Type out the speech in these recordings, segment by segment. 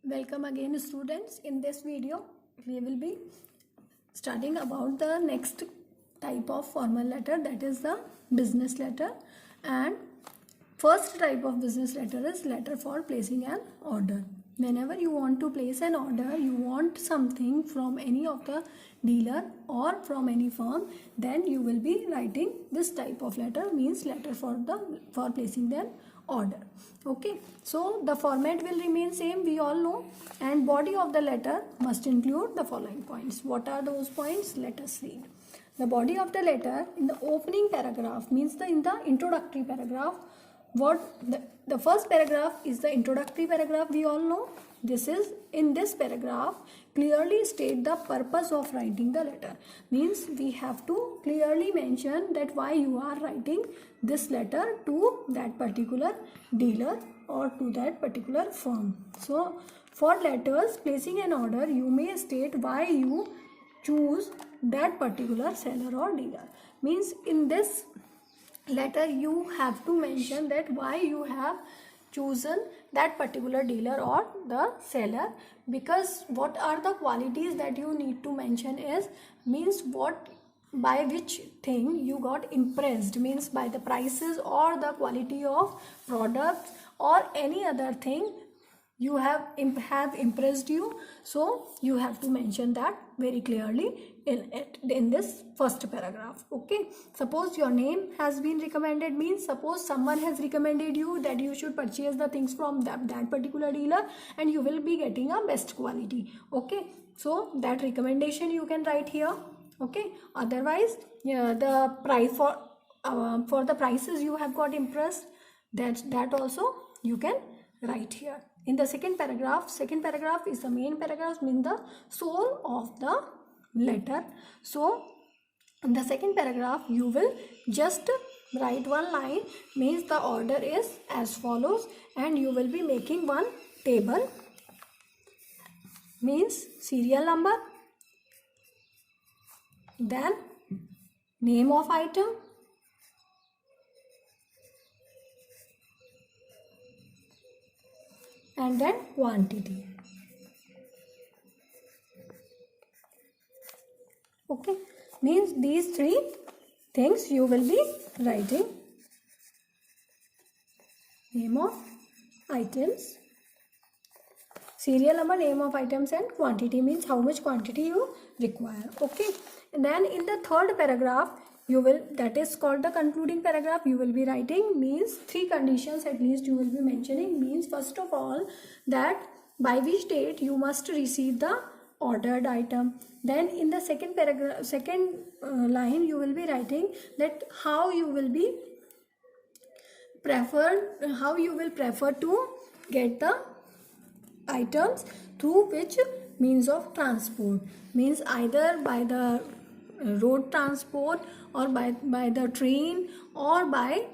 Welcome again, students. In this video we will be studying about the next type of formal letter, that is the business letter. And first type of business letter is letter for placing an order. Whenever you want to place an order, you want something from any of the dealer or from any firm, then you will be writing this type of letter, means letter for placing their order. Okay, so the format will remain same, we all know, and body of the letter must include the following points. What are those points? Let us read. The body of the letter in the opening paragraph, means in the introductory paragraph, what the first paragraph is the introductory paragraph, we all know. This is, in this paragraph, clearly state the purpose of writing the letter, means we have to clearly mention that why you are writing this letter to that particular dealer or to that particular firm. So for letters placing an order, you may state why you choose that particular seller or dealer, means in this letter you have to mention that why you have chosen that particular dealer or the seller, because what are the qualities that you need to mention is, means what, by which thing you got impressed, means by the prices or the quality of products or any other thing you have impressed you. So you have to mention that very clearly in this first paragraph. Okay, suppose your name has been recommended, means suppose someone has recommended you that you should purchase the things from that particular dealer and you will be getting a best quality. Okay, so that recommendation you can write here. Okay, otherwise the price for the prices you have got impressed, that also you can write here. In the second paragraph is the main paragraph, means the soul of the letter. So in the second paragraph you will just write one line, means the order is as follows, and you will be making one table, means serial number, then name of item, and then quantity. Okay, means these three things you will be writing: name of items, serial number, name of items, and quantity, means how much quantity you require. Okay, and then in the third paragraph you will, that is called the concluding paragraph, you will be writing, means three conditions at least you will be mentioning, means first of all that by which date you must receive the ordered item. Then in the second paragraph, line, you will be writing that how you will prefer to get the items, through which means of transport, means either by the road transport or by the train or by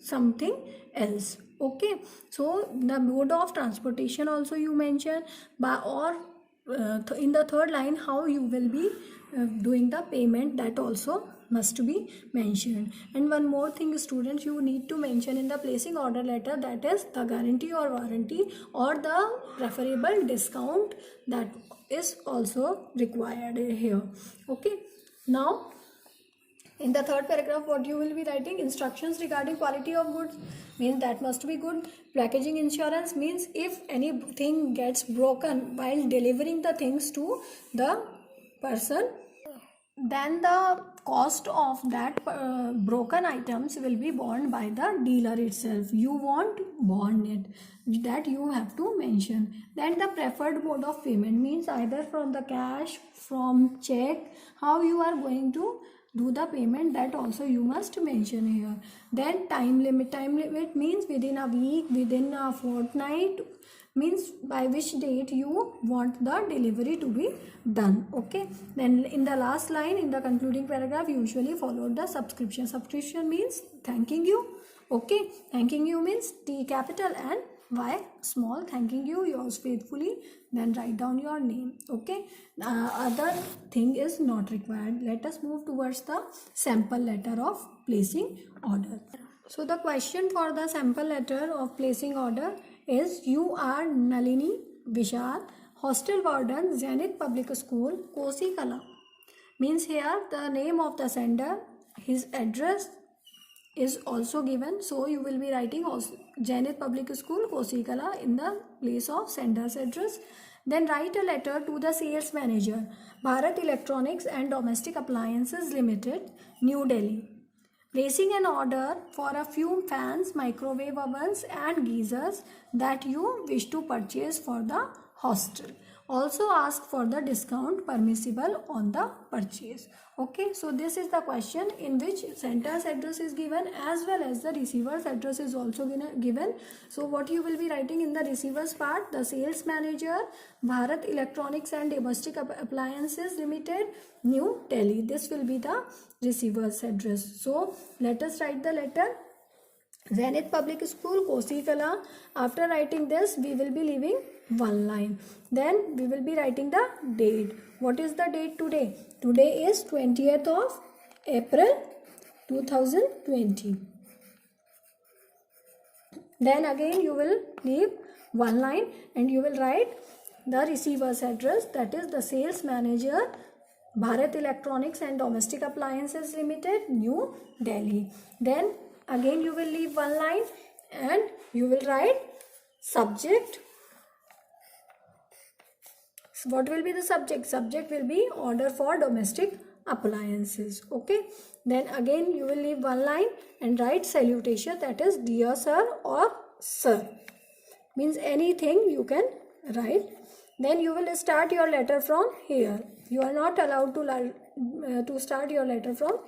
something else. Okay, so the mode of transportation also you mention, by or in the third line how you will be doing the payment, that also must be mentioned. And one more thing, students, you need to mention in the placing order letter, that is the guarantee or warranty or the preferable discount, that is also required here. Okay, now in the third paragraph what you will be writing: instructions regarding quality of goods, means that must be good. Packaging insurance, means if anything gets broken while delivering the things to the person, then the cost of that broken items will be borne by the dealer itself. You won't borne it, that you have to mention. Then the preferred mode of payment, means either from the cash, from check, how you are going to do the payment, that also you must mention here. Then time limit means within a week, within a fortnight, means by which date you want the delivery to be done. Okay, then in the last line, in the concluding paragraph, usually followed the subscription means thanking you. Okay, thanking you means T capital and Y small, thanking you, yours faithfully, then write down your name. Okay, other thing is not required. Let us move towards the sample letter of placing order. So the question for the sample letter of placing order is: you are Nalini, Vishal. Hostel warden, Zenith Public School, Kosi Kala. Means here the name of the sender, his address is also given. So you will be writing Zenith Public School, Kosi Kala in the place of sender's address. Then write a letter to the sales manager, Bharat Electronics and Domestic Appliances Limited, New Delhi, placing an order for a few fans, microwave ovens and geysers that you wish to purchase for the hostel. Also ask for the discount permissible on the purchase. Okay, so this is the question in which sender's address is given as well as the receiver's address is also given. So what you will be writing in the receiver's part, the sales manager, Bharat Electronics and Domestic Appliances Limited, New Delhi. This will be the receiver's address. So let us write the letter. Zenith Public School, Kosi Kala. After writing this, we will be leaving one line. Then we will be writing the date. What is the date today? Today is 20th of April 2020. Then again you will leave one line and you will write the receiver's address, that is the sales manager, Bharat Electronics and Domestic Appliances Limited, New Delhi. Then again you will leave one line and you will write subject. So what will be the subject? Subject will be order for domestic appliances. Okay. Then again you will leave one line and write salutation, that is dear sir or sir. Means anything you can write. Then you will start your letter from here. You are not allowed to start your letter from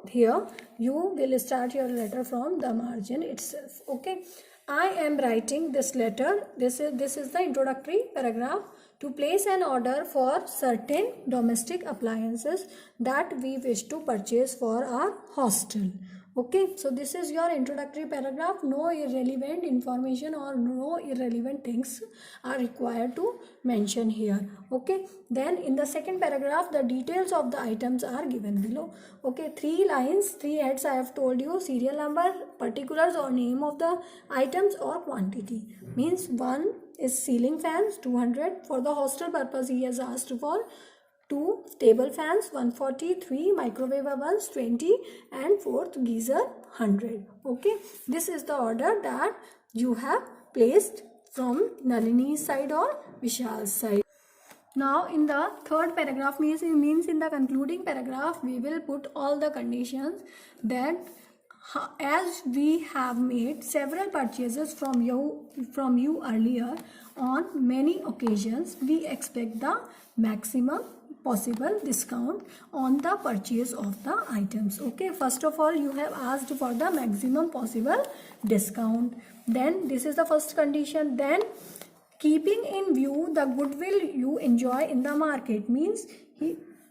here. You will start your letter from the margin itself. Okay. I am writing this letter. This is the introductory paragraph. To place an order for certain domestic appliances that we wish to purchase for our hostel. Okay, so this is your introductory paragraph. No irrelevant information or no irrelevant things are required to mention here. Okay, then in the second paragraph, the details of the items are given below. Okay, 3 lines, 3 heads I have told you, serial number, particulars or name of the items or quantity. Means one is ceiling fans, 200. For the hostel purpose, he has asked for 2 table fans, 140, 3 microwave ovens, 20, and 4th geyser, 100. Okay, this is the order that you have placed from Nalini's side or Vishal's side. Now in the third paragraph, means in the concluding paragraph, we will put all the conditions that as we have made several purchases from you earlier on many occasions, we expect the maximum possible discount on the purchase of the items. Okay, first of all you have asked for the maximum possible discount. Then this is the first condition. Then keeping in view the goodwill you enjoy in the market, means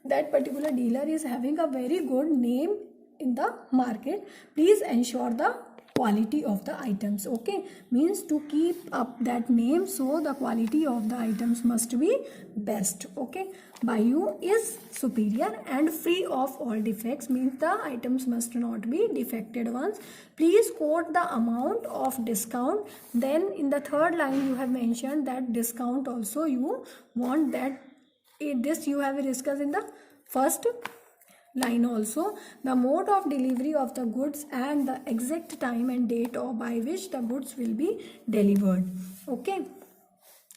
that particular dealer is having a very good name in the market. Please ensure the quality of the items. Okay, means to keep up that name, so the quality of the items must be best. Okay, by you is superior and free of all defects, means the items must not be defected ones. Please quote the amount of discount. Then in the third line you have mentioned that discount also you want, that this you have discussed in the first line also. The mode of delivery of the goods and the exact time and date or by which the goods will be delivered. Okay,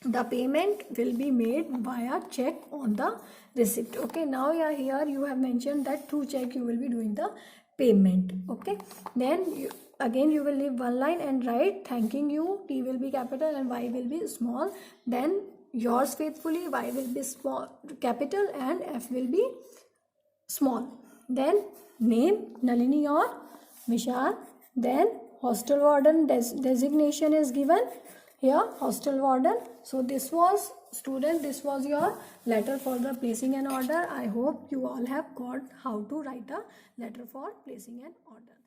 the payment will be made via check on the receipt. Okay, now here you have mentioned that through check you will be doing the payment. Okay, then again you will leave one line and write thanking you, T will be capital and Y will be small. Then yours faithfully, Y will be small capital and F will be small. Then name Nalini or Vishal. Then hostel warden designation is given here, hostel warden. So this was, student, this was your letter for the placing an order. I hope you all have got how to write a letter for placing an order.